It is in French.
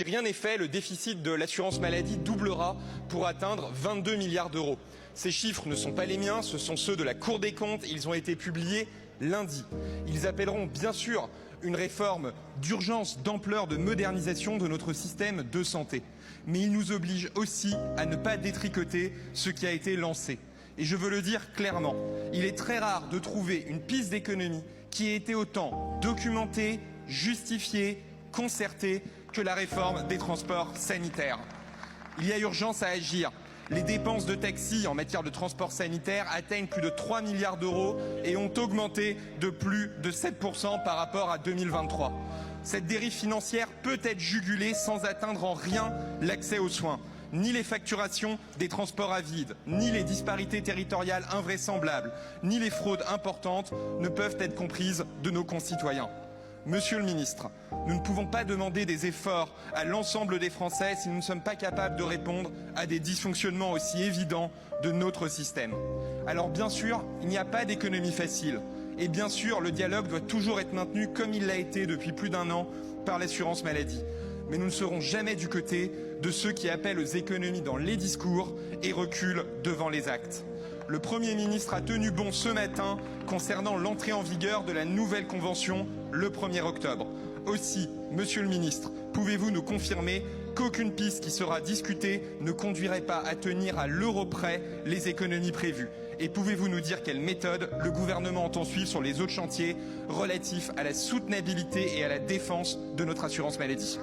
Si rien n'est fait, le déficit de l'assurance maladie doublera pour atteindre 22 milliards d'euros. Ces chiffres ne sont pas les miens, ce sont ceux de la Cour des comptes. Ils ont été publiés lundi. Ils appelleront bien sûr une réforme d'urgence, d'ampleur, de modernisation de notre système de santé. Mais ils nous obligent aussi à ne pas détricoter ce qui a été lancé. Et je veux le dire clairement, il est très rare de trouver une piste d'économie qui ait été autant documentée, justifiée, concertée que la réforme des transports sanitaires. Il y a urgence à agir. Les dépenses de taxi en matière de transport sanitaire atteignent plus de 3 milliards d'euros et ont augmenté de plus de 7% par rapport à 2023. Cette dérive financière peut être jugulée sans atteindre en rien l'accès aux soins. Ni les facturations des transports à vide, ni les disparités territoriales invraisemblables, ni les fraudes importantes ne peuvent être comprises de nos concitoyens. Monsieur le ministre, nous ne pouvons pas demander des efforts à l'ensemble des Français si nous ne sommes pas capables de répondre à des dysfonctionnements aussi évidents de notre système. Alors bien sûr, il n'y a pas d'économie facile. Et bien sûr, le dialogue doit toujours être maintenu comme il l'a été depuis plus d'1 an par l'assurance maladie. Mais nous ne serons jamais du côté de ceux qui appellent aux économies dans les discours et reculent devant les actes. Le Premier ministre a tenu bon ce matin concernant l'entrée en vigueur de la nouvelle convention le 1er octobre. Aussi, Monsieur le ministre, pouvez-vous nous confirmer qu'aucune piste qui sera discutée ne conduirait pas à tenir à l'euro près les économies prévues? Et pouvez-vous nous dire quelle méthode le gouvernement entend suivre sur les autres chantiers relatifs à la soutenabilité et à la défense de notre assurance maladie?